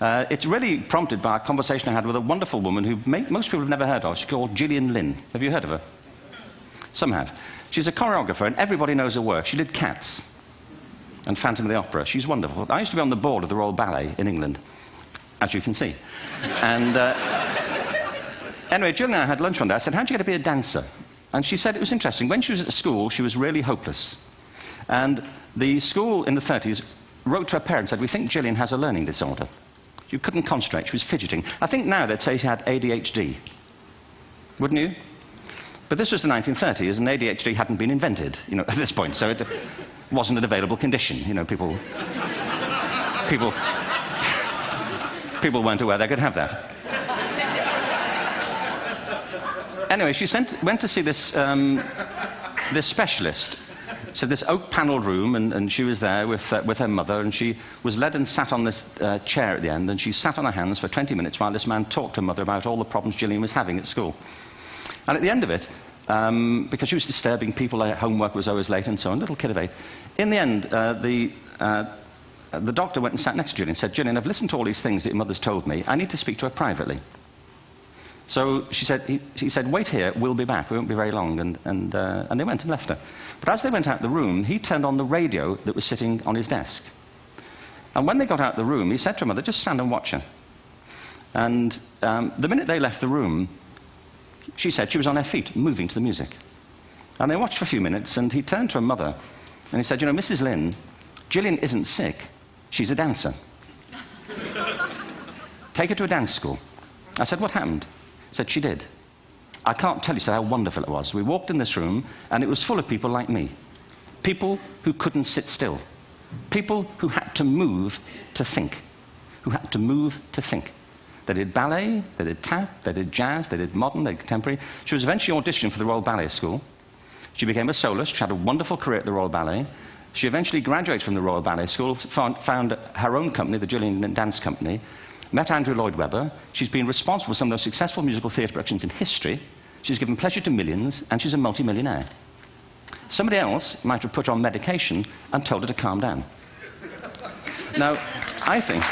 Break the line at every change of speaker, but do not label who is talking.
It's really prompted by a conversation I had with a wonderful woman who most people have never heard of. She's called Gillian Lynn. Have you heard of her? Some have. She's a choreographer, and everybody knows her work. She did Cats and Phantom of the Opera. She's wonderful. I used to be on the board of the Royal Ballet in England, as you can see. And anyway, Gillian and I had lunch one day. I said, how'd you get to be a dancer? And she said it was interesting. When she was at school, she was really hopeless. And the school in the 30s wrote to her parents and said, we think Gillian has a learning disorder. She couldn't concentrate. She was fidgeting. I think now they'd say she had ADHD. Wouldn't you? But this was the 1930s, and ADHD hadn't been invented, at this point. So it wasn't an available condition. People weren't aware they could have that. Anyway, she went to see this specialist. So this oak-panelled room, and she was there with her mother, and she was led and sat on this chair at the end, and she sat on her hands for 20 minutes while this man talked to her mother about all the problems Gillian was having at school. And at the end of it, because she was disturbing people, their homework was always late and so on, little kid of 8, in the end, the doctor went and sat next to Gillian and said, Gillian, I've listened to all these things that your mother's told me. I need to speak to her privately. So he said, wait here, we'll be back. We won't be very long. And they went and left her. But as they went out the room, he turned on the radio that was sitting on his desk. And when they got out the room, he said to her mother, just stand and watch her. And the minute they left the room, she said she was on her feet, moving to the music. And they watched for a few minutes, and he turned to her mother, and he said, Mrs. Lynn, Gillian isn't sick. She's a dancer. Take her to a dance school. I said, what happened? He said, she did. I can't tell you how wonderful it was. We walked in this room, and it was full of people like me. People who couldn't sit still. People who had to move to think. Who had to move to think. They did ballet, they did tap, they did jazz, they did modern, they did contemporary. She was eventually auditioned for the Royal Ballet School. She became a soloist. She had a wonderful career at the Royal Ballet. She eventually graduated from the Royal Ballet School, found her own company, the Gillian Dance Company, met Andrew Lloyd Webber. She's been responsible for some of the most successful musical theatre productions in history. She's given pleasure to millions, and she's a multi-millionaire. Somebody else might have put her on medication and told her to calm down. Now, I think...